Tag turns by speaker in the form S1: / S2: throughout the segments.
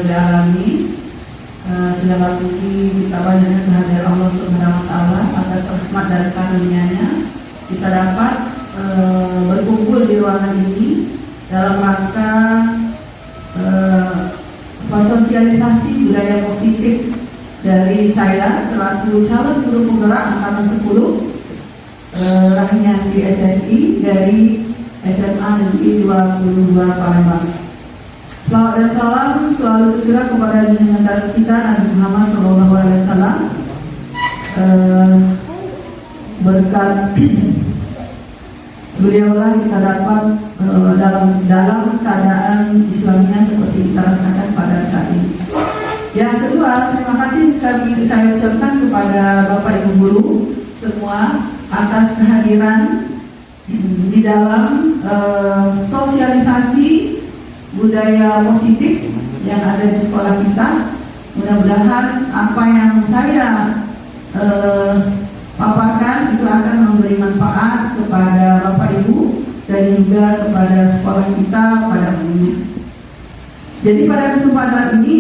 S1: alami. Segala puji kita panjatkan kehadirat Allah Subhanahu wa Ta'ala atas rahmat dan karunia-Nya. Kita dapat berkumpul di ruangan ini dalam rangka sosialisasi budaya positif dari saya selaku calon guru penggerak angkatan 10 Rahian di SSI dari SMA Negeri 22 Palembang. Selamat dan salam selalu tercurah kepada junjungan kita Nabi Muhammad SAW. Berkat beliaulah kita dapat dalam keadaan Islamnya seperti kita rasakan pada saat ini. Yang kedua, terima kasih saya ucapkan kepada Bapak Ibu guru semua atas kehadiran di dalam sosialisasi budaya positif yang ada di sekolah kita. Mudah-mudahan apa yang saya paparkan itu akan memberi manfaat kepada Bapak Ibu dan juga kepada sekolah kita pada umumnya. Jadi pada kesempatan ini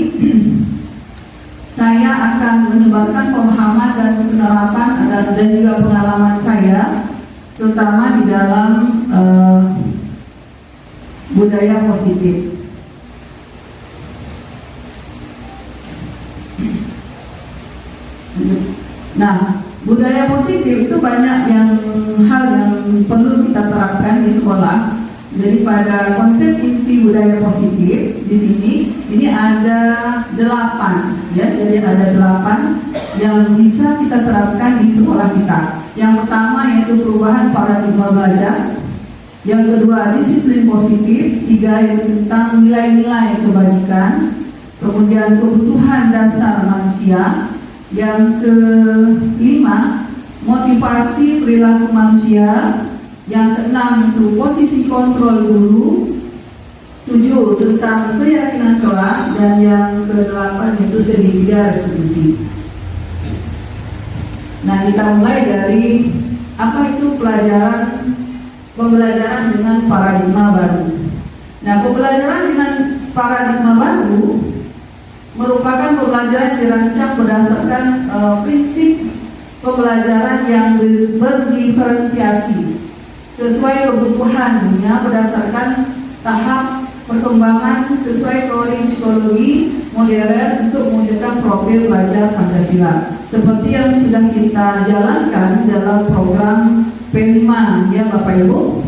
S1: saya akan menyebarkan pemahaman dan penerapan dan juga pengalaman saya, terutama di dalam budaya positif. Nah, budaya positif itu banyak hal yang perlu kita terapkan di sekolah. Jadi pada konsep inti budaya positif di sini ini ada 8 ya. Jadi ada 8 yang bisa kita terapkan di sekolah kita. Yang pertama yaitu perubahan paradigma belajar. Yang kedua disiplin positif. 3 yaitu tentang nilai-nilai kebajikan. Kemudian kebutuhan dasar manusia. Yang kelima motivasi perilaku manusia. Yang keenam itu posisi kontrol guru. 7 tentang keyakinan kelas. Dan yang ke-8 itu segitiga resolusi. Nah, kita mulai dari apa itu pembelajaran dengan paradigma baru. Nah, pembelajaran dengan paradigma baru merupakan pembelajaran dirancang berdasarkan prinsip pembelajaran yang berdiferensiasi sesuai kebutuhan dunia berdasarkan tahap perkembangan sesuai teori psikologi modern untuk mewujudkan profil pelajar Pancasila seperti yang sudah kita jalankan dalam program P5 ya Bapak Ibu,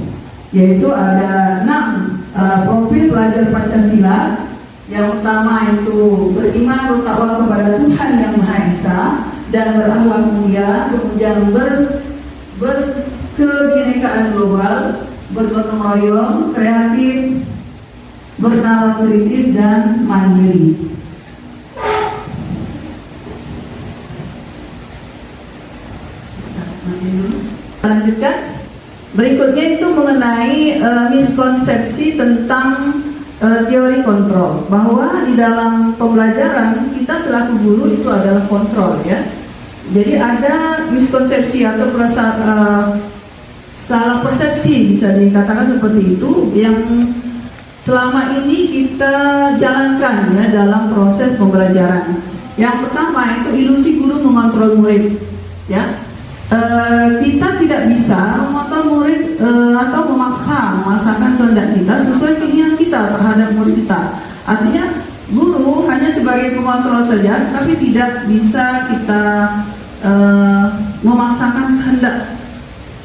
S1: yaitu ada 6 profil pelajar Pancasila. Yang pertama itu beriman bertakwa kepada Tuhan Yang Maha Esa dan berakhlak mulia, kemudian berkebinekaan global, bergotong royong, kreatif, bernalar kritis dan mandiri. Lanjutkan. Berikutnya itu mengenai miskonsepsi tentang teori kontrol, bahwa di dalam pembelajaran kita selaku guru itu adalah kontrol ya. Jadi ada miskonsepsi atau salah persepsi bisa dikatakan seperti itu yang selama ini kita jalankan ya dalam proses pembelajaran. Yang pertama itu ilusi guru mengontrol murid ya. Kita tidak bisa mengontrol murid atau memaksakan kehendak kita sesuai keinginan kita terhadap murid kita. Artinya guru hanya sebagai pengontrol saja, tapi tidak bisa kita memaksakan kehendak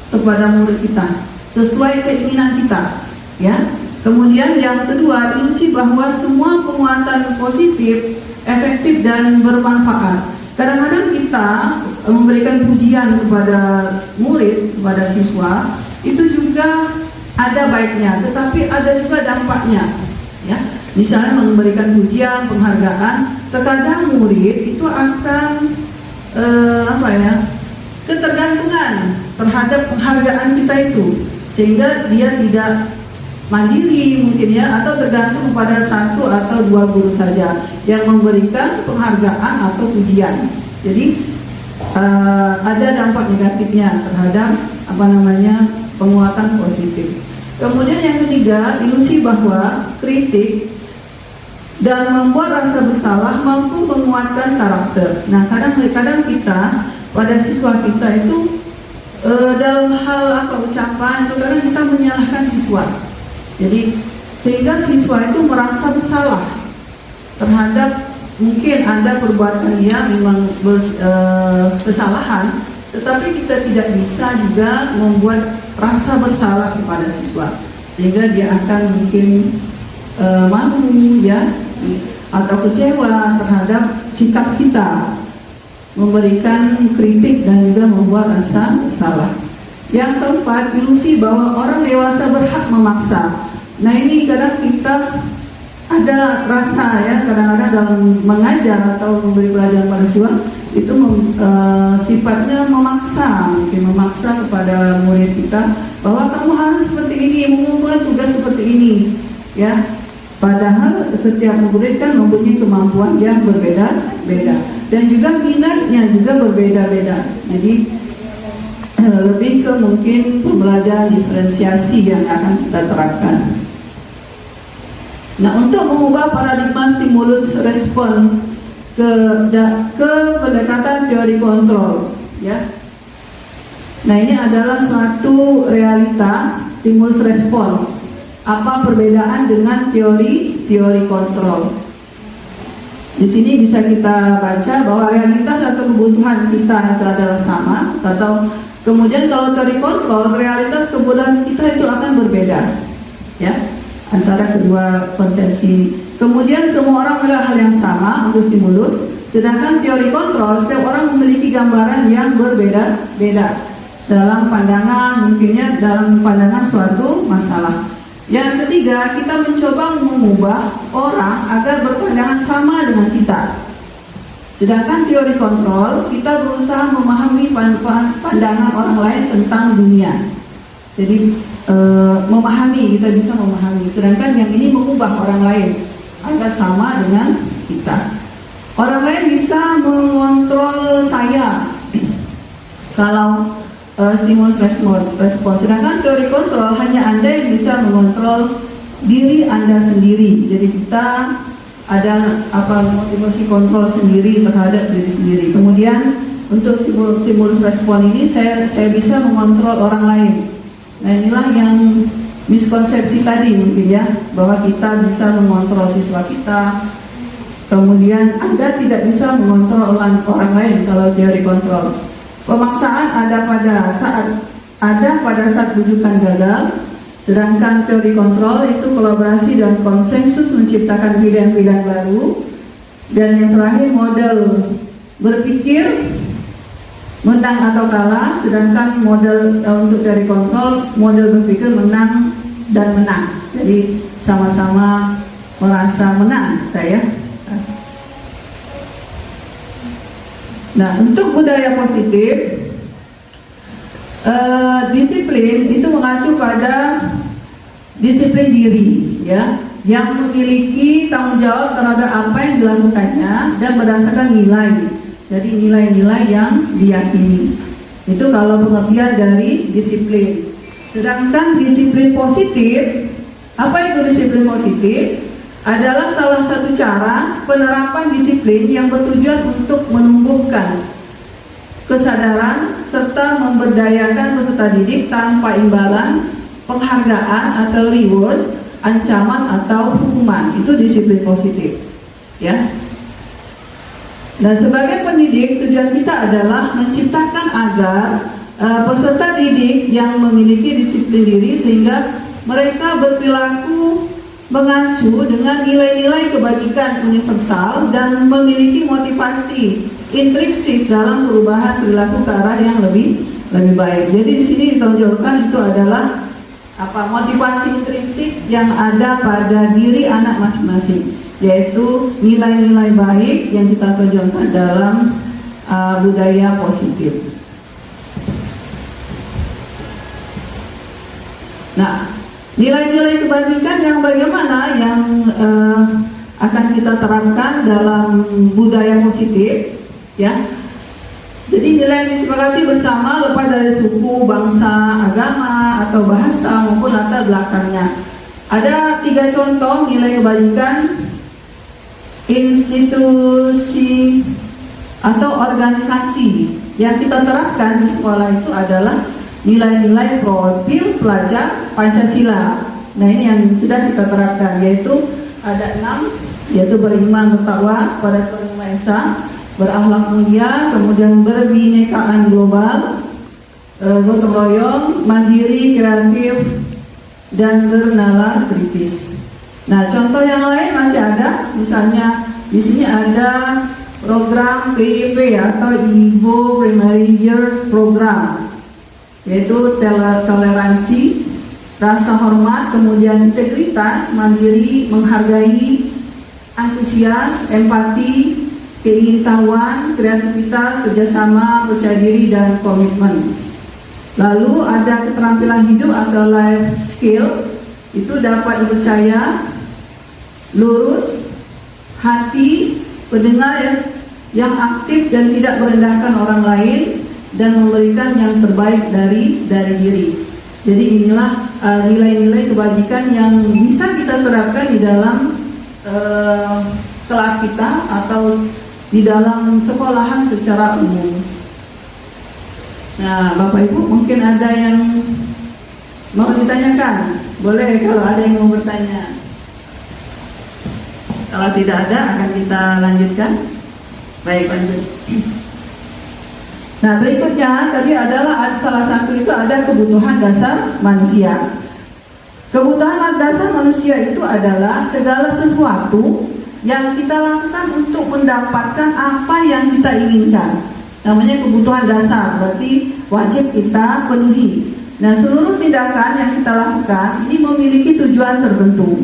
S1: kepada murid kita sesuai keinginan kita ya. Kemudian yang kedua, ilusi bahwa semua penguatan positif efektif dan bermanfaat. Kadang-kadang kita memberikan pujian kepada murid, kepada siswa, itu juga ada baiknya, tetapi ada juga dampaknya ya. Misalnya memberikan pujian, penghargaan, terkadang murid itu akan ketergantungan terhadap penghargaan kita itu, sehingga dia tidak mandiri mungkin ya, atau tergantung pada 1 atau 2 guru saja yang memberikan penghargaan atau pujian. Jadi ada dampak negatifnya terhadap penguatan positif. Kemudian yang ketiga, ilusi bahwa kritik dan membuat rasa bersalah mampu menguatkan karakter. Nah, kadang-kadang kita pada siswa kita itu dalam hal ucapan itu kadang kita menyalahkan siswa. Jadi sehingga siswa itu merasa bersalah terhadap mungkin ada perbuatan yang memang kesalahan, tetapi kita tidak bisa juga membuat rasa bersalah kepada siswa sehingga dia akan mungkin malu ya atau kecewa terhadap sikap kita memberikan kritik dan juga membuat rasa bersalah. Yang keempat, ilusi bahwa orang dewasa berhak memaksa. Nah, ini kadang kita ada rasa ya, kadang-kadang dalam mengajar atau memberi pelajaran pada siswa itu sifatnya memaksa, mungkin memaksa kepada murid kita bahwa kamu harus seperti ini, mengumpulkan tugas seperti ini ya. Padahal setiap murid kan mempunyai kemampuan yang berbeda-beda dan juga minatnya juga berbeda-beda. Jadi lebih ke mungkin pembelajaran diferensiasi yang akan kita terapkan. Nah, untuk mengubah paradigma stimulus respon ke pendekatan teori kontrol ya. Nah, ini adalah suatu realita stimulus respon. Apa perbedaan dengan teori kontrol? Di sini bisa kita baca bahwa realitas atau kebutuhan kita itu adalah sama, atau kemudian kalau teori kontrol, realitas kebutuhan kita itu akan berbeda ya, antara kedua konsepsi. Kemudian semua orang melihat hal yang sama untuk stimulus, sedangkan teori kontrol setiap orang memiliki gambaran yang berbeda-beda dalam pandangan, mungkinnya dalam pandangan suatu masalah. Yang ketiga, kita mencoba mengubah orang agar berpandangan sama dengan kita. Sedangkan teori kontrol, kita berusaha memahami pandangan orang lain tentang dunia. Jadi memahami, kita bisa memahami. Sedangkan yang ini mengubah orang lain agar sama dengan kita. Orang lain bisa mengontrol saya kalau stimulus respon. Sedangkan teori kontrol hanya Anda yang bisa mengontrol diri Anda sendiri. Jadi kita ada motivasi kontrol sendiri terhadap diri sendiri. Kemudian untuk stimulus respon ini saya bisa mengontrol orang lain. Nah, inilah yang miskonsepsi tadi mungkin ya, bahwa kita bisa mengontrol siswa kita. Kemudian Anda tidak bisa mengontrol orang lain kalau teori kontrol. Pemaksaan ada pada saat rujukan gagal, sedangkan teori kontrol itu kolaborasi dan konsensus menciptakan pilihan-pilihan baru. Dan yang terakhir, model berpikir menang atau kalah, sedangkan model untuk teori kontrol, model berpikir menang dan menang. Jadi sama-sama merasa menang saya. Nah, untuk budaya positif, disiplin itu mengacu pada disiplin diri, ya, yang memiliki tanggung jawab terhadap apa yang dilakukannya dan berdasarkan nilai. Jadi nilai-nilai yang diyakini. Itu kalau pengertian dari disiplin. Sedangkan disiplin positif, apa itu disiplin positif? Adalah salah satu cara penerapan disiplin yang bertujuan untuk menumbuhkan kesadaran serta memberdayakan peserta didik tanpa imbalan, penghargaan atau reward, ancaman atau hukuman. Itu disiplin positif, ya. Nah, sebagai pendidik, tujuan kita adalah menciptakan agar peserta didik yang memiliki disiplin diri sehingga mereka berperilaku mengacu dengan nilai-nilai kebajikan universal dan memiliki motivasi intrinsik dalam perubahan perilaku ke arah yang lebih baik. Jadi di sini ditonjolkan itu adalah motivasi intrinsik yang ada pada diri anak masing-masing, yaitu nilai-nilai baik yang kita tonjolkan dalam budaya positif. Nah, nilai-nilai kebajikan yang bagaimana yang akan kita terapkan dalam budaya positif, ya. Jadi nilai yang disepakati bersama lepas dari suku, bangsa, agama, atau bahasa maupun latar belakangnya. Ada 3 contoh nilai kebajikan institusi atau organisasi yang kita terapkan di sekolah itu adalah nilai-nilai profil pelajar Pancasila. Nah, ini yang sudah kita terapkan, yaitu ada 6, yaitu beriman bertakwa pada Tuhan Yang Maha Esa, berakhlak mulia, kemudian berbinekaan global, gotong royong, mandiri, kreatif, dan bernalar kritis. Nah, contoh yang lain masih ada, misalnya di sini ada program PIP atau Ibo Primary Years Program, yaitu toleransi, rasa hormat, kemudian integritas, mandiri, menghargai, antusias, empati, keingintahuan, kreativitas, kerjasama, percaya diri, dan komitmen. Lalu ada keterampilan hidup atau life skill, itu dapat dipercaya, lurus, hati, pendengar yang aktif dan tidak merendahkan orang lain, dan memberikan yang terbaik dari diri. Jadi inilah nilai-nilai kebajikan yang bisa kita terapkan di dalam kelas kita atau di dalam sekolahan secara umum. Nah, Bapak Ibu mungkin ada yang mau ditanyakan, boleh kalau ada yang mau bertanya. Kalau tidak ada akan kita lanjutkan. Baik, lanjut. Nah, berikutnya tadi adalah salah satu itu ada kebutuhan dasar manusia. Kebutuhan dasar manusia itu adalah segala sesuatu yang kita lakukan untuk mendapatkan apa yang kita inginkan. Namanya kebutuhan dasar, berarti wajib kita penuhi. Nah, seluruh tindakan yang kita lakukan ini memiliki tujuan tertentu.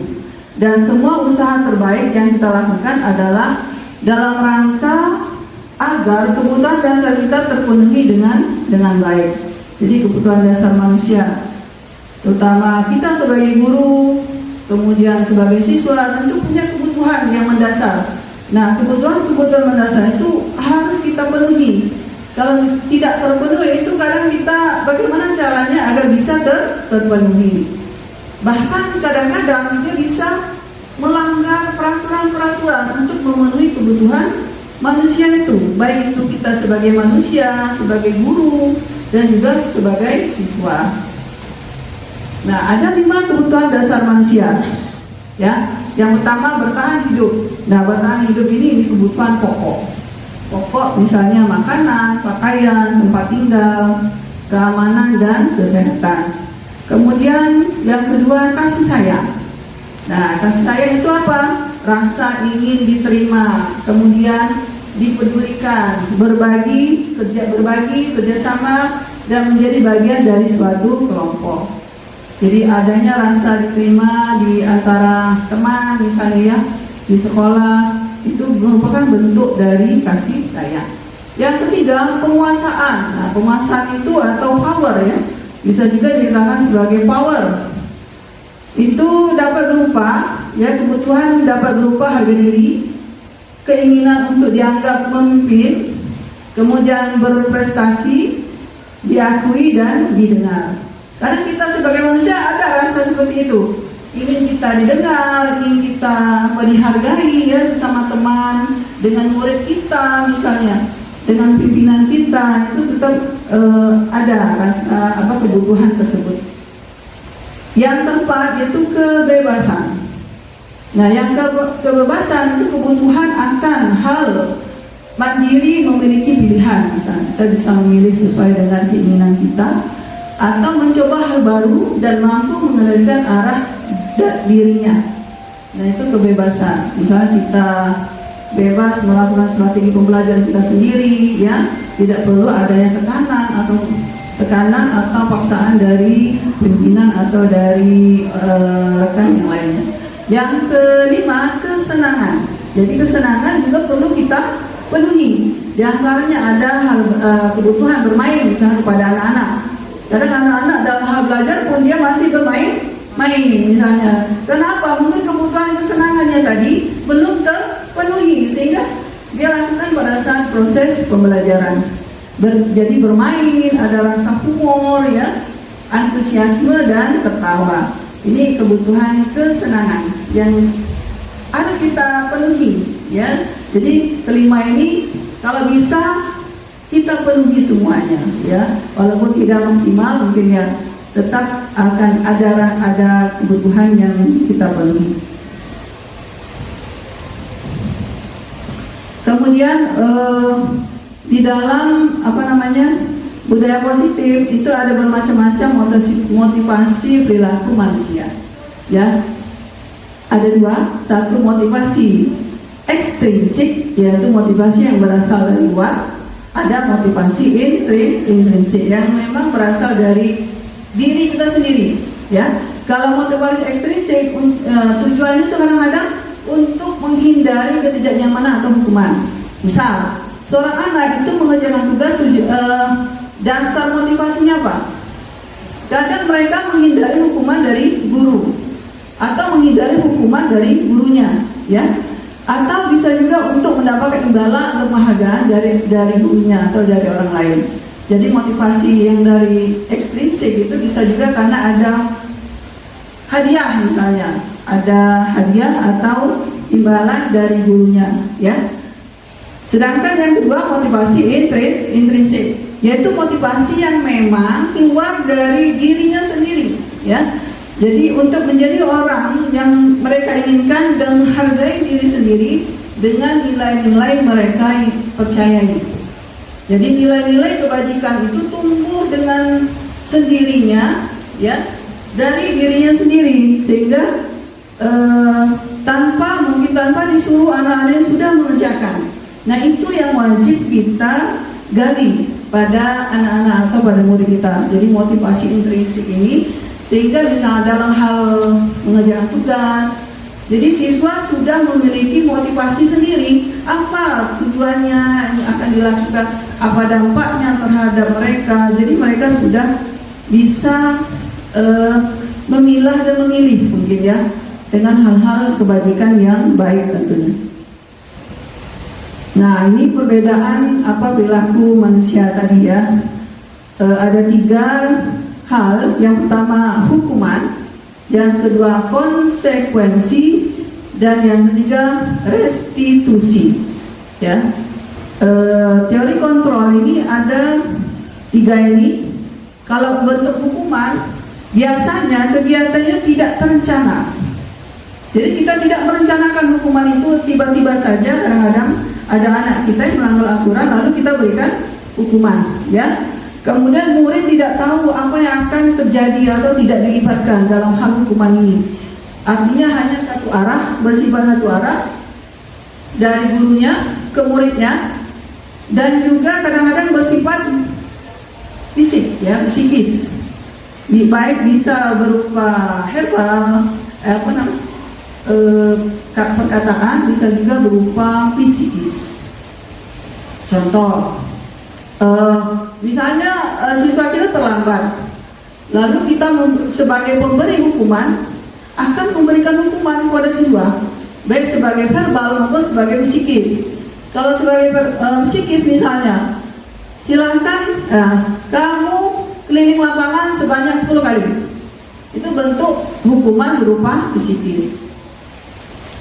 S1: Dan semua usaha terbaik yang kita lakukan adalah dalam rangka agar kebutuhan dasar kita terpenuhi dengan baik. Jadi kebutuhan dasar manusia, terutama kita sebagai guru, kemudian sebagai siswa, tentu punya kebutuhan yang mendasar. Nah, kebutuhan mendasar itu harus kita penuhi. Kalau tidak terpenuhi itu kadang kita bagaimana caranya agar bisa terpenuhi. Bahkan kadang-kadang kita bisa melanggar peraturan-peraturan untuk memenuhi kebutuhan manusia itu, baik itu kita sebagai manusia, sebagai guru, dan juga sebagai siswa. Nah, ada 5 kebutuhan dasar manusia. Ya, yang pertama bertahan hidup. Nah, bertahan hidup ini kebutuhan pokok. Pokok misalnya makanan, pakaian, tempat tinggal, keamanan, dan kesehatan. Kemudian yang kedua kasih sayang. Nah, kasih sayang itu apa? Rasa ingin diterima, kemudian dipedulikan, berbagi, kerjasama, dan menjadi bagian dari suatu kelompok. Jadi adanya rasa diterima di antara teman misalnya ya, di sekolah, itu merupakan bentuk dari kasih sayang. Yang ketiga, penguasaan. Nah, penguasaan itu atau power ya, bisa juga dikatakan sebagai power. Itu dapat berupa ya, kebutuhan dapat berupa harga diri, keinginan untuk dianggap memimpin, kemudian berprestasi, diakui dan didengar. Karena kita sebagai manusia ada rasa seperti itu, ingin kita didengar, ingin kita dihargai ya, sama teman, dengan murid kita misalnya, dengan pimpinan kita, itu tetap ada rasa kebutuhan tersebut. Yang keempat yaitu kebebasan. Nah, yang kebebasan itu kebutuhan akan hal mandiri, memiliki pilihan. Misalnya kita bisa memilih sesuai dengan keinginan kita, atau mencoba hal baru dan mampu mengendalikan arah dirinya. Nah, itu kebebasan. Misalnya kita bebas melakukan strategi pembelajaran kita sendiri, ya, tidak perlu adanya tekanan atau paksaan dari pimpinan atau dari rekan yang lainnya. Yang kelima, kesenangan. Jadi kesenangan juga perlu kita penuhi. Di antaranya ada hal kebutuhan bermain misalnya kepada anak-anak. Kadang anak-anak dalam hal belajar pun dia masih bermain misalnya. Kenapa? Mungkin kebutuhan kesenangannya tadi belum terpenuhi sehingga dia lakukan pada saat proses pembelajaran. Jadi bermain, ada rasa humor ya, antusiasme dan tertawa. Ini kebutuhan kesenangan yang harus kita penuhi. ya. Jadi kelima ini kalau bisa kita penuhi semuanya, ya. Walaupun tidak maksimal, mungkin ya tetap akan ada kebutuhan yang kita penuhi. Kemudian di dalam budaya positif itu ada bermacam-macam motivasi perilaku manusia, ya. Ada dua, satu motivasi ekstrinsik, yaitu motivasi yang berasal dari luar. Ada motivasi intrinsik yang memang berasal dari diri kita sendiri, ya. Kalau motivasi ekstrinsik tujuannya itu kadang-kadang untuk menghindari ketidaknyamanan atau hukuman. Misal, seorang anak itu mengerjakan tugas dasar motivasinya apa? Kadang mereka menghindari hukuman dari guru atau menghindari hukuman dari gurunya, ya. Atau bisa juga untuk mendapatkan imbalan atau penghargaan dari gurunya atau dari orang lain. Jadi motivasi yang dari ekstrinsik itu bisa juga karena ada hadiah, misalnya ada hadiah atau imbalan dari gurunya, ya. Sedangkan yang kedua motivasi intrinsik, yaitu motivasi yang memang keluar dari dirinya sendiri, ya. Jadi untuk menjadi orang yang mereka inginkan dan menghargai diri sendiri dengan nilai-nilai mereka percayai. Jadi nilai-nilai kebajikan itu tumbuh dengan sendirinya, ya, dari dirinya sendiri, sehingga tanpa disuruh anak-anaknya sudah mengerjakan. Nah, itu yang wajib kita gali pada anak-anak atau pada murid kita. Jadi motivasi intrinsik ini, sehingga bisa dalam hal mengerjakan tugas, jadi siswa sudah memiliki motivasi sendiri, apa tujuannya yang akan dilakukan, apa dampaknya terhadap mereka. Jadi mereka sudah bisa memilah dan memilih, mungkin ya, dengan hal-hal kebajikan yang baik tentunya. Nah, ini perbedaan perilaku manusia tadi, ya. Ada tiga hal. Yang pertama hukuman, yang kedua konsekuensi, dan yang ketiga restitusi, ya. Teori kontrol ini ada tiga ini. Kalau bentuk hukuman, biasanya kegiatannya tidak terencana. Jadi kita tidak merencanakan hukuman itu tiba-tiba saja. Kadang-kadang ada anak kita yang melanggar aturan lalu kita berikan hukuman, ya. Kemudian murid tidak tahu apa yang akan terjadi atau tidak dilibatkan dalam hal hukuman ini. Artinya hanya satu arah, bersifat satu arah dari gurunya ke muridnya, dan juga kadang-kadang bersifat fisik, ya, psikis. Baik bisa berupa verbal, perkataan, bisa juga berupa psikis. Contoh, misalnya siswa kita terlambat, lalu kita sebagai pemberi hukuman akan memberikan hukuman kepada siswa, baik sebagai verbal maupun sebagai psikis. Kalau sebagai psikis misalnya, silahkan kamu keliling lapangan sebanyak 10 kali. Itu bentuk hukuman berupa psikis.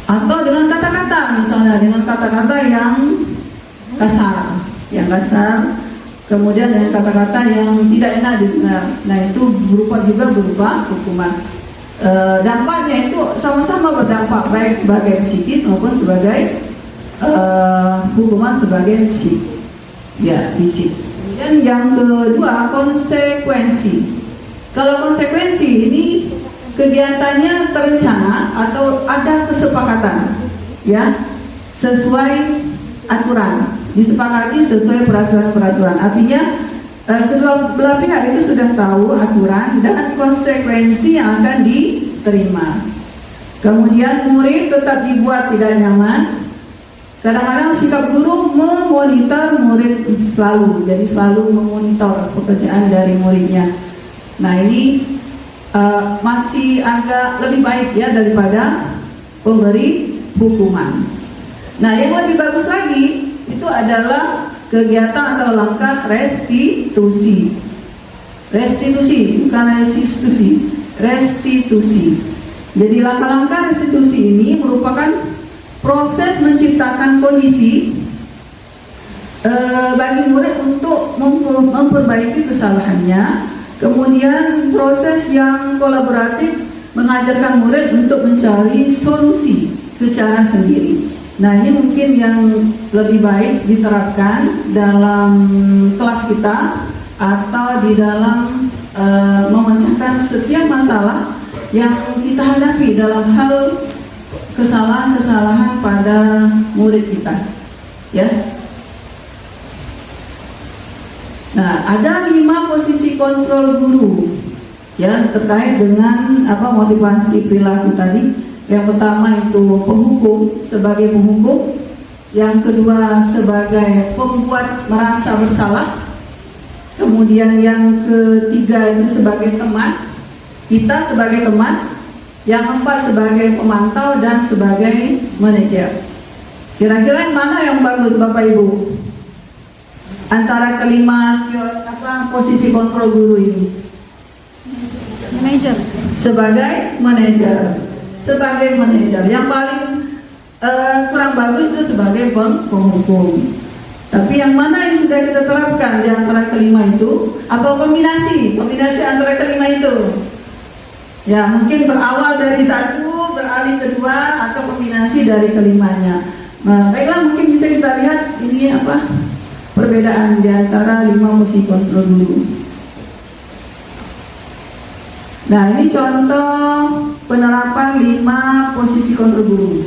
S1: Atau dengan kata-kata, misalnya dengan kata-kata yang kasar, kemudian dengan kata-kata yang tidak enak didengar. Nah, itu juga berupa hukuman. Dampaknya itu sama-sama berdampak, baik sebagai psikis maupun sebagai hukuman sebagai fisik. Dan yang kedua konsekuensi. Kalau konsekuensi ini kegiatannya terencana atau ada kesepakatan, ya, sesuai aturan, disepakati sesuai peraturan-peraturan. Artinya kedua belah pihak itu sudah tahu aturan dan konsekuensi yang akan diterima. Kemudian murid tetap dibuat tidak nyaman. Kadang-kadang sikap guru memonitor murid selalu, jadi selalu memonitor pekerjaan dari muridnya. Nah, ini masih agak lebih baik, ya, daripada pemberi hukuman. Nah, yang lebih bagus lagi itu adalah kegiatan atau langkah restitusi. Restitusi, bukan restitusi. Restitusi. Jadi langkah-langkah restitusi ini merupakan proses menciptakan kondisi bagi murid untuk memperbaiki kesalahannya, kemudian proses yang kolaboratif mengajarkan murid untuk mencari solusi secara sendiri. Nah, ini mungkin yang lebih baik diterapkan dalam kelas kita atau di dalam memecahkan setiap masalah yang kita hadapi dalam hal kesalahan-kesalahan pada murid kita, ya. Nah, ada 5 posisi kontrol guru, ya, terkait dengan motivasi perilaku tadi. Yang pertama itu penghukum, sebagai penghukum. Yang kedua sebagai pembuat merasa bersalah. Kemudian yang ketiga itu sebagai teman, kita sebagai teman. Yang keempat sebagai pemantau dan sebagai manajer. Kira-kira yang mana yang bagus Bapak Ibu? Antara kelima posisi kontrol guru ini?
S2: Manajer.
S1: Sebagai manajer. Sebagai manajer. Yang paling kurang bagus itu sebagai penghukum. Tapi yang mana yang sudah kita terapkan di antara kelima itu? Atau kombinasi antara kelima itu? Ya, mungkin berawal dari satu, beralih kedua, atau kombinasi dari kelimanya. Nah, baiklah, mungkin bisa kita lihat ini perbedaan di antara 5 posisi kontrol dulu. Nah, ini contoh penerapan 5 posisi kontrol guru.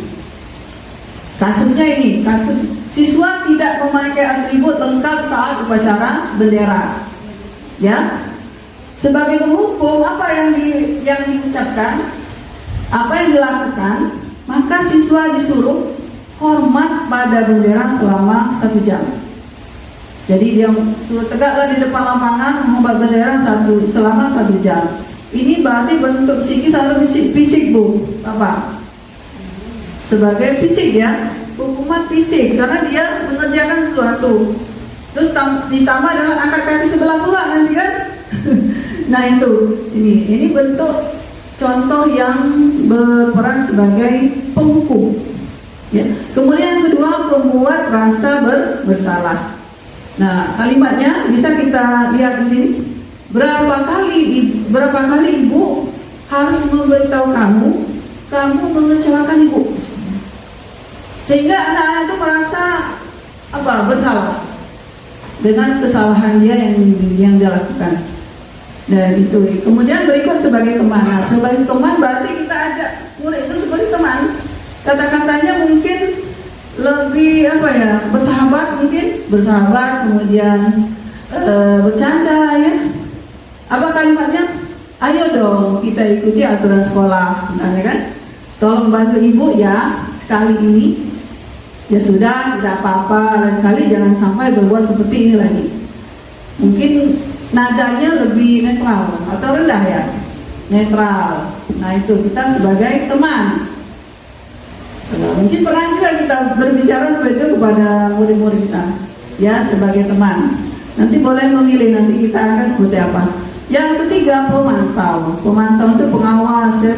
S1: Kasusnya ini, kasus siswa tidak memakai atribut lengkap saat upacara bendera. Ya. Sebagai penghukum, apa yang diucapkan, apa yang dilakukan, maka siswa disuruh hormat pada bendera selama 1 jam. Jadi dia suruh tegaklah di depan lapangan menghormat bendera selama 1 jam. Ini berarti bentuk psikis atau fisik Bu, Bapak? Sebagai fisik, ya, hukuman fisik karena dia mengerjakan sesuatu. Terus ditambah dengan angkat kaki sebelah pula nanti kan. Nah, itu ini bentuk contoh yang berperan sebagai penghukum, ya. Kemudian yang kedua, pembuat rasa bersalah. Nah, kalimatnya bisa kita lihat di sini. Berapa kali ibu harus memberitahu kamu mengecewakan ibu, sehingga anak-anak itu merasa bersalah dengan kesalahan dia yang dia lakukan. Nah, itu. Kemudian berikut sebagai teman. Nah, sebagai teman berarti kita ajak murid itu sebagai teman. Kata-katanya mungkin lebih bersahabat, kemudian bercanda, ya. Apa kalimatnya? Ayo dong kita ikuti aturan sekolah, misalnya kan. Tolong bantu ibu ya sekali ini. Ya sudah, tidak apa-apa. Lain kali jangan sampai berbuat seperti ini lagi. Mungkin nadanya lebih netral atau rendah, ya, netral. Nah, itu kita sebagai teman. Mungkin pernah juga kita berbicara seperti itu kepada murid-murid kita, ya, sebagai teman. Nanti boleh memilih nanti kita akan seperti apa. Yang ketiga, pemantau. Pemantau itu pengawas, ya.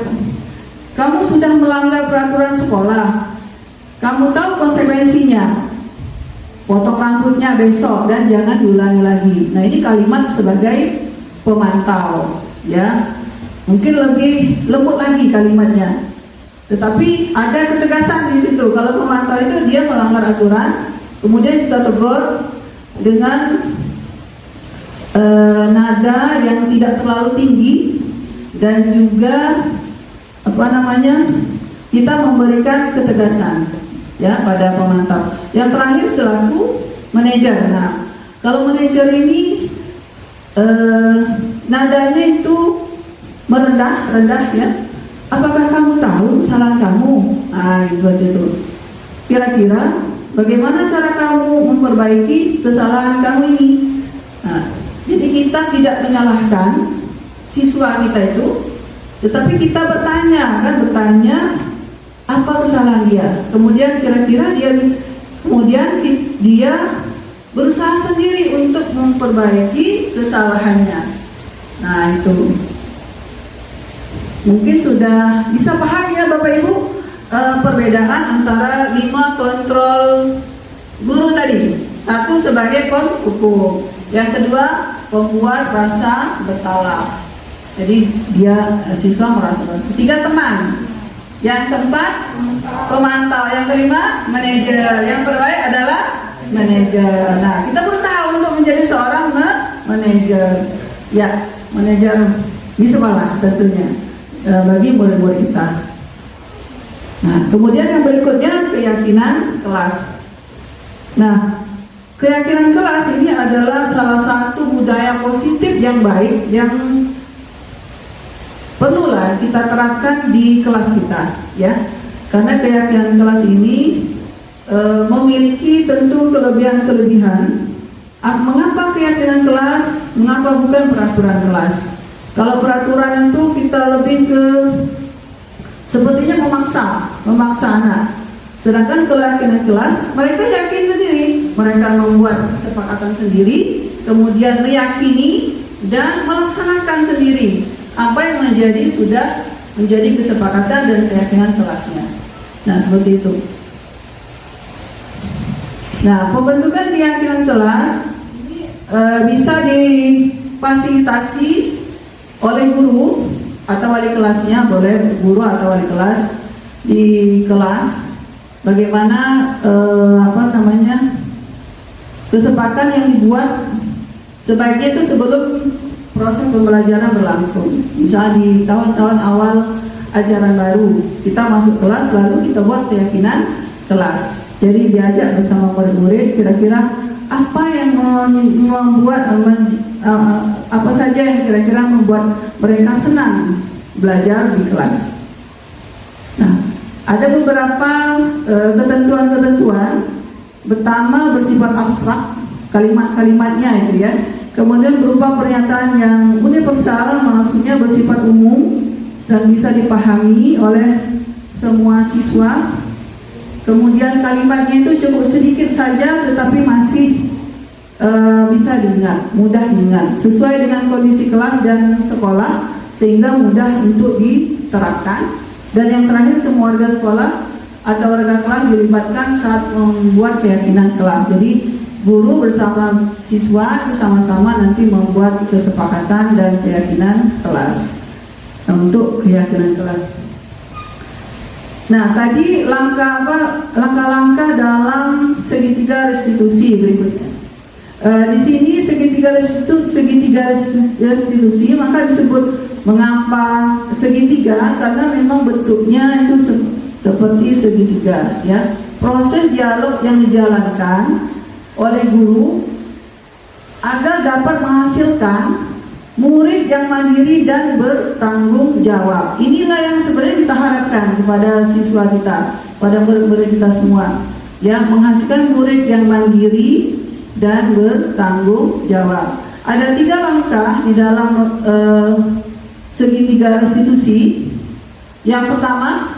S1: Kamu sudah melanggar peraturan sekolah, kamu tahu konsekuensinya. Potong rambutnya besok dan jangan diulangi lagi. Nah, ini kalimat sebagai pemantau, ya. Mungkin lebih lembut lagi kalimatnya, tetapi ada ketegasan di situ. Kalau pemantau itu dia melanggar aturan, kemudian kita tegur dengan nada yang tidak terlalu tinggi, dan juga kita memberikan ketegasan, ya, pada pemantau. Yang terakhir selaku manajer. Nah, kalau manajer ini nadanya itu rendah, ya. Apakah kamu tahu kesalahan kamu? Nah, itu. Kira-kira bagaimana cara kamu memperbaiki kesalahan kamu ini? Nah, jadi kita tidak menyalahkan siswa kita itu, tetapi kita bertanya apa kesalahan dia. Kemudian kira-kira dia berusaha sendiri untuk memperbaiki kesalahannya. Nah, itu mungkin sudah bisa paham, ya Bapak Ibu, perbedaan antara 5 kontrol guru tadi. Satu sebagai penghukum, yang kedua pembuat rasa bersalah. Jadi dia siswa merasa bersalah. Ketiga teman, yang keempat pemantau, yang kelima manajer, yang terbaik adalah manajer. Nah, kita berusaha untuk menjadi seorang manajer, ya manajer di sekolah tentunya bagi murid-murid kita. Nah, kemudian yang berikutnya keyakinan kelas. Nah, keyakinan kelas ini adalah salah satu budaya positif yang baik yang perlulah kita terapkan di kelas kita, ya. Karena keyakinan kelas ini memiliki tentu kelebihan-kelebihan. Mengapa keyakinan kelas? Mengapa bukan peraturan kelas? Kalau peraturan itu kita lebih ke sepertinya memaksa anak. Sedangkan keyakinan kelas, mereka yakin sendiri, mereka membuat kesepakatan sendiri, kemudian meyakini dan melaksanakan sendiri apa yang sudah menjadi kesepakatan dan keyakinan kelasnya. Nah, seperti itu. Nah, pembentukan keyakinan kelas ini bisa difasilitasi oleh guru atau wali kelasnya, boleh guru atau wali kelas di kelas. Bagaimana kesepakatan yang dibuat sebaiknya itu sebelum proses pembelajaran berlangsung. Misalnya di tahun-tahun awal ajaran baru, kita masuk kelas lalu kita buat keyakinan kelas. Jadi diajak bersama murid-murid kira-kira apa yang membuat apa saja yang kira-kira membuat mereka senang belajar di kelas. Nah, ada beberapa ketentuan-ketentuan. Pertama bersifat abstrak, kalimat-kalimatnya itu ya. Kemudian berupa pernyataan yang universal, maksudnya bersifat umum dan bisa dipahami oleh semua siswa. Kemudian kalimatnya itu cukup sedikit saja tetapi masih bisa diingat, mudah diingat, sesuai dengan kondisi kelas dan sekolah sehingga mudah untuk diterapkan. Dan yang terakhir, semua warga sekolah atau warga kelas dilibatkan saat membuat keyakinan kelas. Jadi guru bersama siswa sama-sama nanti membuat kesepakatan dan keyakinan kelas untuk keyakinan kelas. Nah, tadi langkah-langkah dalam segitiga restitusi berikutnya. Di sini segitiga restitusi maka disebut mengapa segitiga karena memang bentuknya itu seperti segitiga, ya. Proses dialog yang dijalankan oleh guru agar dapat menghasilkan murid yang mandiri dan bertanggung jawab. Inilah yang sebenarnya kita harapkan kepada siswa kita, pada murid-murid kita semua, yang menghasilkan murid yang mandiri dan bertanggung jawab. Ada 3 langkah di dalam segitiga restitusi. Yang pertama,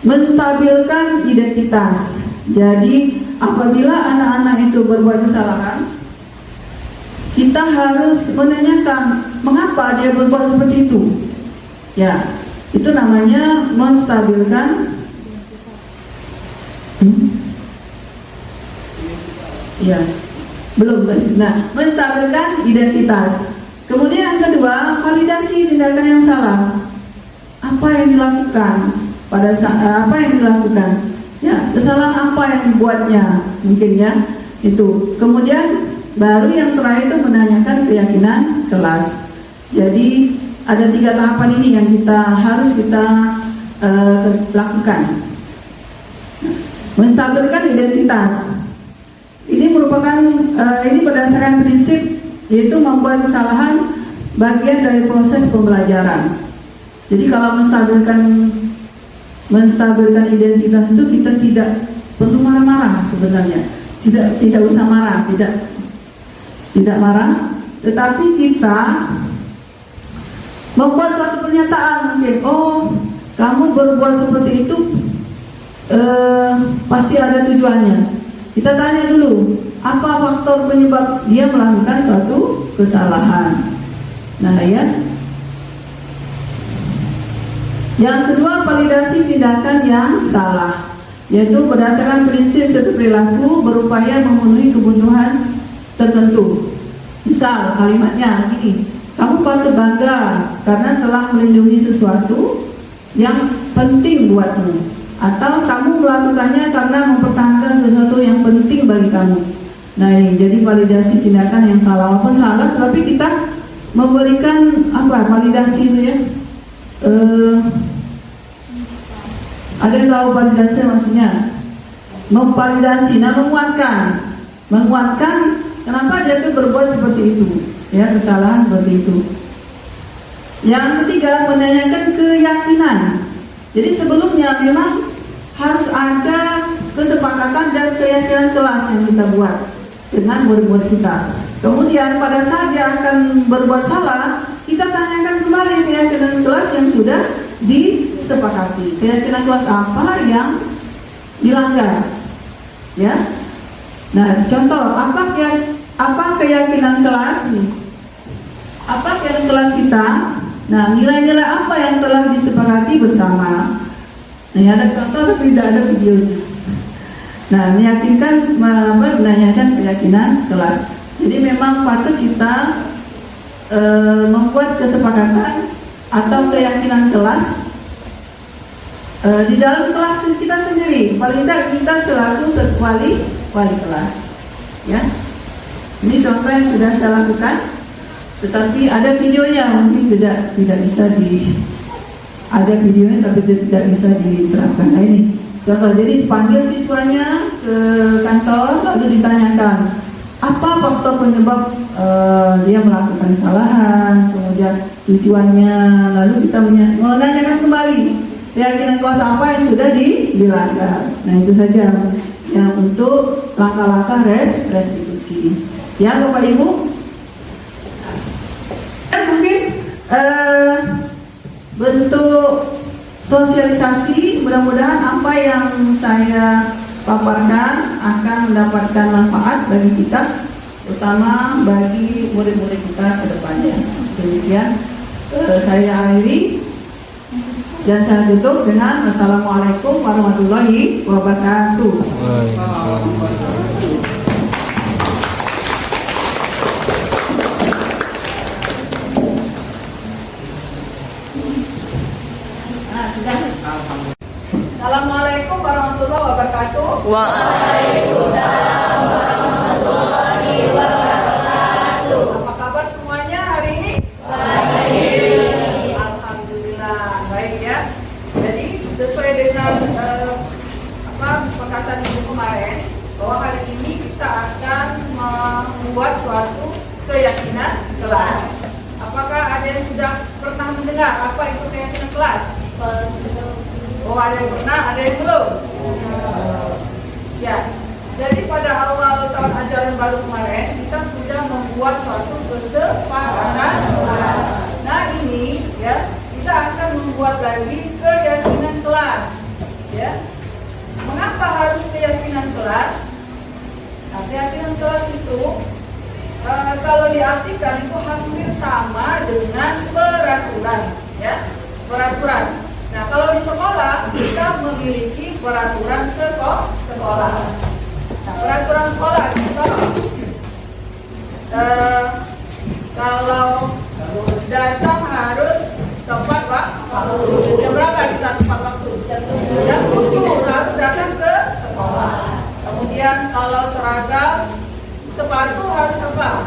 S1: menstabilkan identitas. Jadi apabila anak-anak itu berbuat kesalahan, kita harus menanyakan mengapa dia berbuat seperti itu. Ya, itu namanya menstabilkan. Ya, belum. Nah, menstabilkan identitas. Kemudian yang kedua, validasi tindakan yang salah. Apa yang dilakukan pada saat apa yang dilakukan? Ya, kesalahan apa yang dibuatnya mungkin ya itu. Kemudian baru yang terakhir itu menanyakan keyakinan kelas. Jadi ada 3 tahapan ini yang harus kita lakukan. Menstabilkan identitas. Ini merupakan ini berdasarkan prinsip yaitu membuat kesalahan bagian dari proses pembelajaran. Jadi kalau menstabilkan identitas itu kita tidak perlu marah-marah sebenarnya. Tidak usah marah, tidak marah, tetapi kita membuat suatu pernyataan mungkin, oh kamu berbuat seperti itu pasti ada tujuannya. Kita tanya dulu, apa faktor penyebab dia melakukan suatu kesalahan. Nah ya, Yang kedua, validasi tindakan yang salah, yaitu berdasarkan prinsip serta perilaku berupaya memenuhi kebutuhan tertentu. Misal kalimatnya gini, kamu patut bangga karena telah melindungi sesuatu yang penting buatmu, atau kamu melakukannya karena mempertahankan sesuatu yang penting bagi kamu. Nah ini jadi validasi tindakan yang salah. Walaupun salah, tapi kita memberikan apa validasi itu ya. Ada yang tahu validasi maksudnya? Memvalidasi, nah menguatkan kenapa dia itu berbuat seperti itu, ya kesalahan seperti itu. Yang ketiga, menanyakan keyakinan. Jadi sebelumnya memang harus ada kesepakatan dan keyakinan kelas yang kita buat dengan murid-murid kita. Kemudian pada saat dia akan berbuat salah, kita tanyakan kembali keyakinan kelas yang sudah disepakati. Keyakinan kelas apa yang dilanggar? Ya. Nah, contoh apa keyakinan kelas nih? Apa keyakinan kelas kita? Nah, nilai-nilai apa yang telah disepakati bersama? Nah, ada contoh tapi tidak ada videonya. Nah, meyakinkan menanyakan keyakinan kelas. Jadi memang patut kita membuat kesepakatan atau keyakinan kelas di dalam kelas kita sendiri. Paling tidak kita selalu wali kelas. Ya, ini contoh yang sudah saya lakukan. Tetapi ada videonya, mungkin tidak bisa ada videonya tapi tidak bisa diterapkan. Nah, ini contoh, jadi dipanggil siswanya ke kantor lalu ditanyakan apa faktor penyebab dia melakukan kesalahan, kemudian tujuannya, lalu kita menanyakan kembali keyakinan kelas apa yang sudah dilanggar. Nah itu saja yang untuk langkah-langkah restitusi. Ya Bapak Ibu. Mungkin bentuk sosialisasi, mudah-mudahan apa yang saya paparkan akan mendapatkan manfaat bagi kita, terutama bagi murid-murid kita ke depannya. Demikian saya akhiri dan saya tutup dengan Assalamualaikum warahmatullahi wabarakatuh. Assalamualaikum warahmatullahi wabarakatuh.
S3: Waalaikumsalam warahmatullahi wabarakatuh.
S1: Apa kabar semuanya hari ini?
S3: Baik.
S1: Alhamdulillah baik ya. Jadi sesuai dengan perkataan ibu kemarin bahwa hari ini kita akan membuat suatu keyakinan kelas. Apakah ada yang sudah pernah mendengar apa itu keyakinan kelas? Oh, ada yang pernah, ada yang belum? Ya, jadi pada awal tahun ajaran baru kemarin kita sudah membuat suatu kesepakatan. Nah ini ya, kita akan membuat lagi keyakinan kelas. Ya, mengapa harus keyakinan kelas? Nah, keyakinan kelas itu kalau diartikan itu hampir sama dengan peraturan. Ya, peraturan. Nah, kalau di sekolah kita memiliki peraturan sekolah. Nah, peraturan sekolah kalau datang harus tepat waktu. Jam berapa kita tepat waktu? Jam 7 harus datang ke sekolah. Kemudian kalau seragam sepatu harus apa?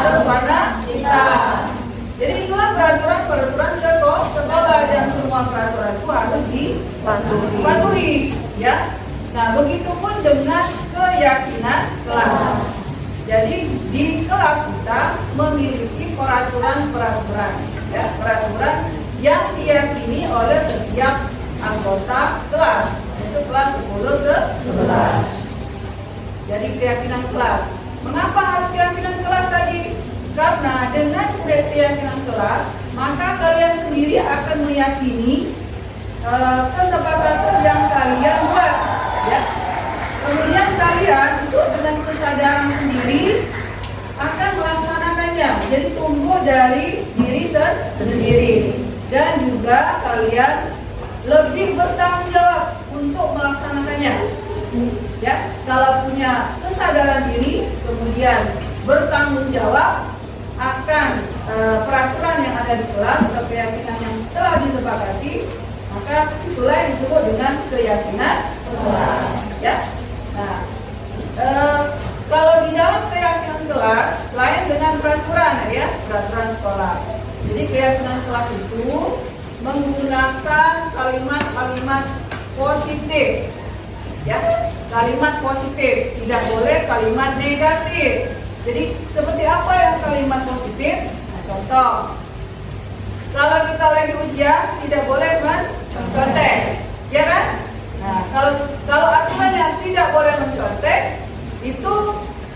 S1: Harus warna hitam. Jadi itulah peraturan sekolah dan semua peraturan itu harus dipatuhi, ya. Nah, begitupun dengan keyakinan kelas. Jadi di kelas kita memiliki peraturan, ya, peraturan yang diyakini oleh setiap anggota kelas. Itu kelas 10-11. Jadi keyakinan kelas. Mengapa harus keyakinan kelas tadi? Karena dengan keyakinan kelas, maka kalian sendiri akan meyakini kesepakatan yang kalian buat, ya. Kemudian kalian itu dengan kesadaran sendiri akan melaksanakannya. Jadi tumbuh dari diri sendiri. dan juga kalian lebih bertanggung jawab untuk melaksanakannya. Ya, kalau punya kesadaran diri, kemudian bertanggung jawab akan peraturan yang ada di kelas atau keyakinan yang telah disepakati, maka itulah yang disebut dengan keyakinan kelas. Ya, nah, kalau di dalam keyakinan kelas lain dengan peraturan, ya, peraturan sekolah. Jadi keyakinan kelas itu menggunakan kalimat-kalimat positif, ya, kalimat positif, tidak boleh kalimat negatif. Jadi seperti apa yang kalimat positif? Nah, contoh, kalau kita lagi ujian tidak boleh mencontek, ya kan? Nah, kalau aturan yang tidak boleh mencontek itu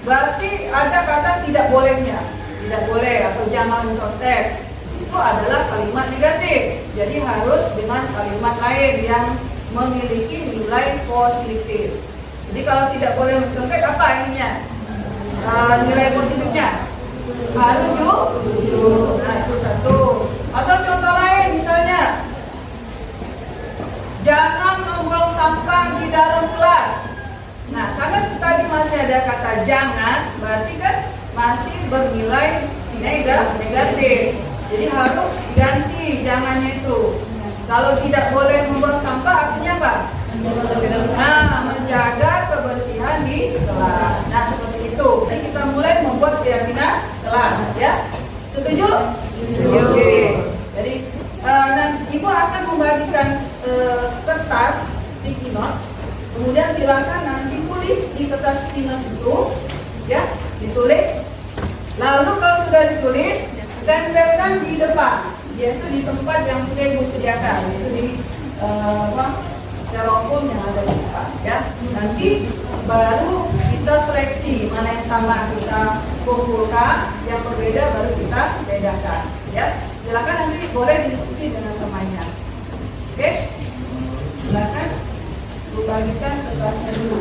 S1: berarti ada kata tidak bolehnya, tidak boleh atau jangan mencontek. Itu adalah kalimat negatif. Jadi harus dengan kalimat lain yang memiliki nilai positif. Jadi kalau tidak boleh mencontek, apa ininya? Nilai positifnya harus jujur. Nah, itu satu. Atau contoh lain misalnya, jangan membuang sampah di dalam kelas. Nah, karena tadi masih ada kata jangan, berarti kan masih bernilai negatif. Jadi harus diganti jangannya itu. Kalau tidak boleh membuang sampah artinya apa? Nah, menjaga kebersihan di kelas. Nah, seperti itu. Jadi kita mulai membuat keyakinan kelas, ya. Setuju? Oke. Jadi Ibu akan membagikan kertas sticky note. Kemudian silakan nanti tulis di kertas sticky note itu, ya, ditulis. Lalu kalau sudah ditulis, tempelkan di depan, yaitu di tempat yang sudah Ibu sediakan, yaitu di styrofoam yang ada di depan, ya. Nanti baru kita seleksi mana yang sama kita kumpulkan, yang berbeda baru kita bedakan, ya. Silakan nanti boleh diskusi dengan temannya. Oke? Silakan bagikan kertasnya dulu.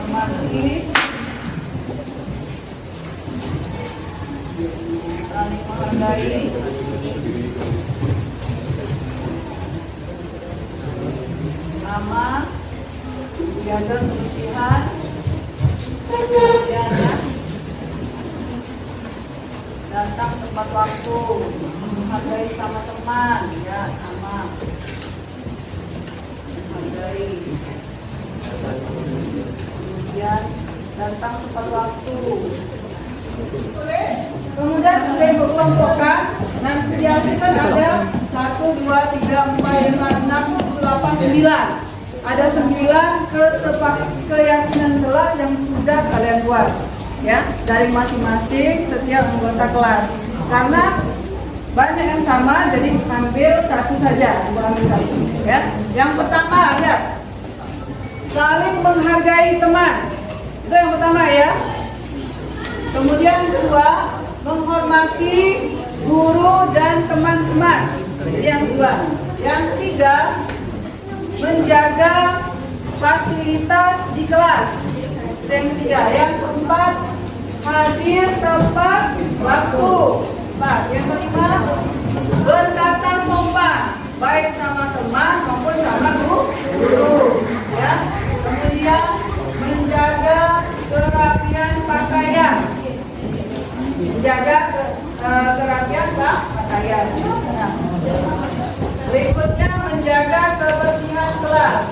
S1: Mari saling menghargai, nama, jaga kebersihan, kemudian datang tepat waktu, menghargai sama teman, ya, sama menghargai. Kemudian datang tepat waktu. Boleh? Kemudian sudah ibu kelompokkan. Nanti dihasilkan ada 1, 2, 3, 4, 5, 6, 7, 8, 9. Ada 9 keyakinan kelas yang sudah kalian buat, ya, dari masing-masing setiap anggota kelas. Karena banyak yang sama, jadi ambil satu saja, ambil satu, ya. Yang pertama ada saling menghargai teman. Itu yang pertama, ya. Kemudian kedua, menghormati guru dan teman-teman. Jadi yang kedua. Yang ketiga, menjaga fasilitas di kelas. Itu yang ketiga. Yang keempat, hadir tepat waktu. Yang kelima, berkata sopan, baik sama teman maupun sama guru. Ya. Kemudian menjaga kerapian pakaian. Menjaga kerapian pakaian. Nah, berikutnya menjaga kebersihan kelas.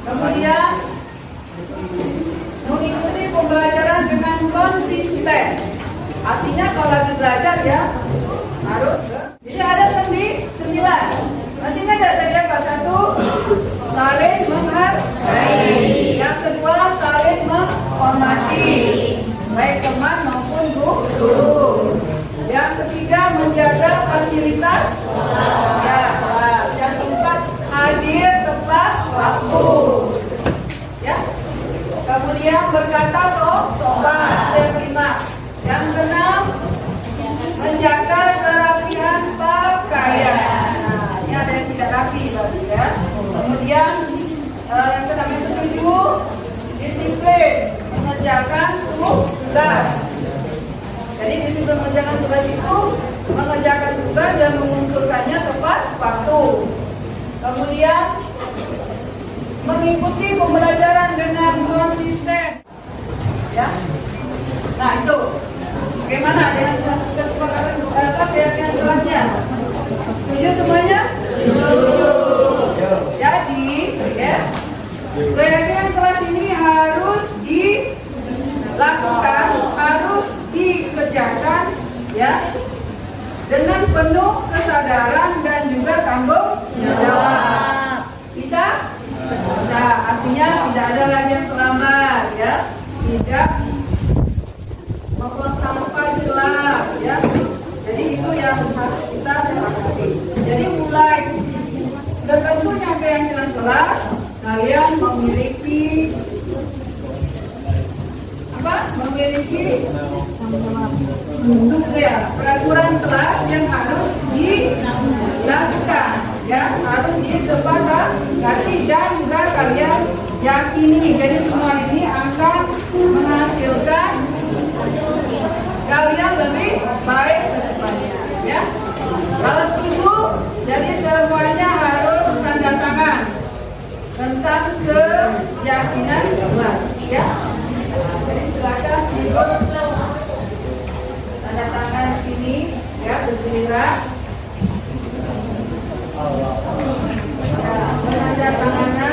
S1: Kemudian mengikuti pembelajaran dengan konsisten. Artinya kalau lagi belajar ya harus. Jadi ada 9. Masih ada tadi apa? 1, saling menghargai. Yang kedua, saling menghormati, baik teman maupun guru. Yang ketiga, menjaga fasilitas ya, kelas. Yang keempat, hadir tepat waktu. Ya. Kemudian berkata sopan. Yang kelima. Yang keenam, menjaga kerapihan pakaian. Nah, ini ada yang tidak rapi berarti, ya. Kemudian yang keenam, yang ketujuh, disiplin mengerjakan tugas. Jadi disiplin mengerjakan tugas itu mengerjakan tugas dan mengumpulkannya tepat waktu. Kemudian mengikuti pembelajaran dengan konsisten. Ya. Nah itu. Bagaimana dengan kesepakatan keyakinan kelasnya? Setuju semuanya? Jadi, ya, keyakinan kelas ini harus dilakukan, harus dikerjakan, ya, dengan penuh kesadaran dan juga tanggung jawab. Bisa? Bisa. Artinya tidak ada lagi yang terlambat, ya. Tidak membuang sampah jelas, ya. Jadi itu yang harus kita sepakati. Jadi mulai tertentunya keyakinan kelas, kalian memiliki apa? Memiliki peraturan kelas yang harus dilakukan, ya, harus disepakati dan juga kalian yakini. Jadi semua ini akan menghasilkan kalian lebih baik ke depannya, ya. Kalau setuju, jadi semuanya harus tanda tangan tentang keyakinan kelas, ya. Jadi silakan ibu tanda tangan di sini, ya, bergiliran. Ya, menanda tangannya.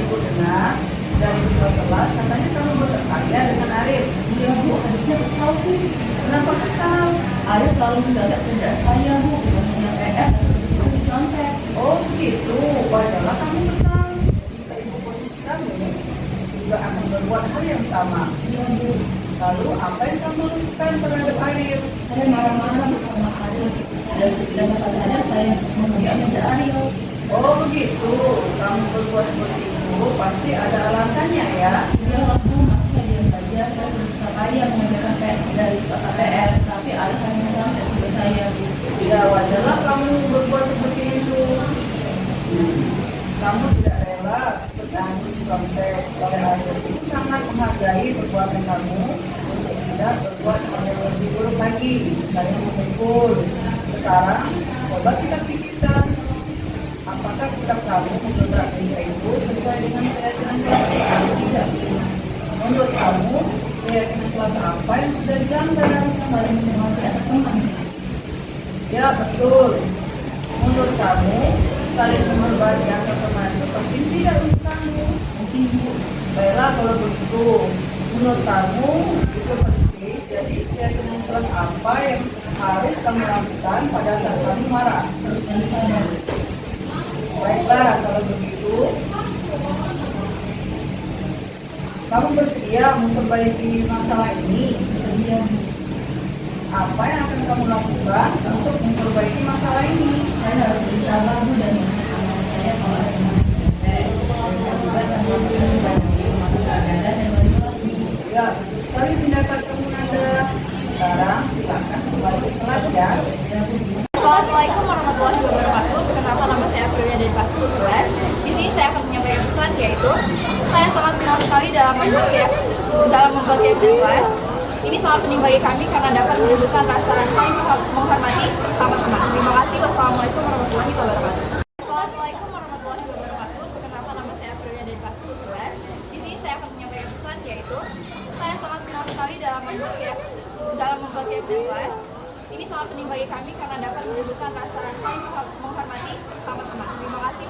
S1: Ibu dengar dari di kelas katanya kamu bertanya dengan Arif.
S3: Iya Bu, habisnya kesal sih.
S1: Kenapa kesal?
S3: Arif selalu menjaga kerjaan saya Bu, bukan hanya PR dan itu contek.
S1: Oh gitu, wajarlah kamu kesal. Jika ibu posisi kamu juga akan berbuat hal yang sama.
S3: Iya Bu,
S1: Lalu apa yang kamu lakukan terhadap Arif?
S3: saya marah-marah bersama Arif dan tanpa sadar saya mengerjakan kerja Arif.
S1: Oh begitu, kamu berbuat seperti itu pasti ada alasannya ya.
S3: Iya lah Bu, masa diam saja saya berusaha saya mengerjakan PR dari PR, tapi Arif hanya mencontek juga saya Bu.
S1: Ya wajarlah kamu berbuat seperti itu. Kamu tidak rela bertanggung contek oleh Arif. Itu sangat menghargai perbuatan kamu untuk tidak berbuat hal yang lebih buruk lagi. Misalnya memukul. Sekarang coba kita pikirkan, apakah sikap kamu mendobrak meja itu sesuai dengan keyakinan kelas atau tidak? Menurut kamu, keyakinan kelas apa yang sudah dilanggar?
S3: Saling menghormati anak teman.
S1: Ya betul. Menurut kamu, saling menghormati antar teman itu penting tidak untuk kamu?
S3: Mungkin Bu,
S1: Baiklah kalau begitu, menurut kamu itu penting. Jadi keyakinan kelas apa yang harus kamu lakukan pada saat kamu marah?
S3: teruskan saya.
S1: Baiklah kalau begitu, kamu bersedia memperbaiki masalah ini?
S3: Bersedia Bu.
S1: Apa yang akan kamu lakukan untuk memperbaiki masalah ini?
S3: Saya harus bersabar Bu dan mengingatkan saya kalau ada yang mencontek. Dan saya juga akan melakukan sebagai masuk agenda dan manipulasi.
S1: Ya, betul sekali tindakan kamu Nanda. Sekarang silakan kembali ke kelas ya.
S4: Assalamualaikum warahmatullahi wabarakatuh. Perkenalkan nama saya Aprilia dari kelas 10 Di sini saya akan menyampaikan pesan yaitu saya sangat senang sekali dalam membuat kegiatan kelas. Ini sangat penting bagi kami karena dapat menunjukkan rasa-rasa yang menghormati sesama teman. Terima kasih. Wassalamualaikum warahmatullahi wabarakatuh. Assalamualaikum warahmatullahi wabarakatuh. Perkenalkan nama saya Aprilia dari kelas 10 Di sini saya akan menyampaikan pesan yaitu saya sangat senang sekali dalam membuat kegiatan kelas. Ini sangat penting bagi kami karena dapat menunjukkan rasa-rasa yang menghormati sesama teman. Terima kasih.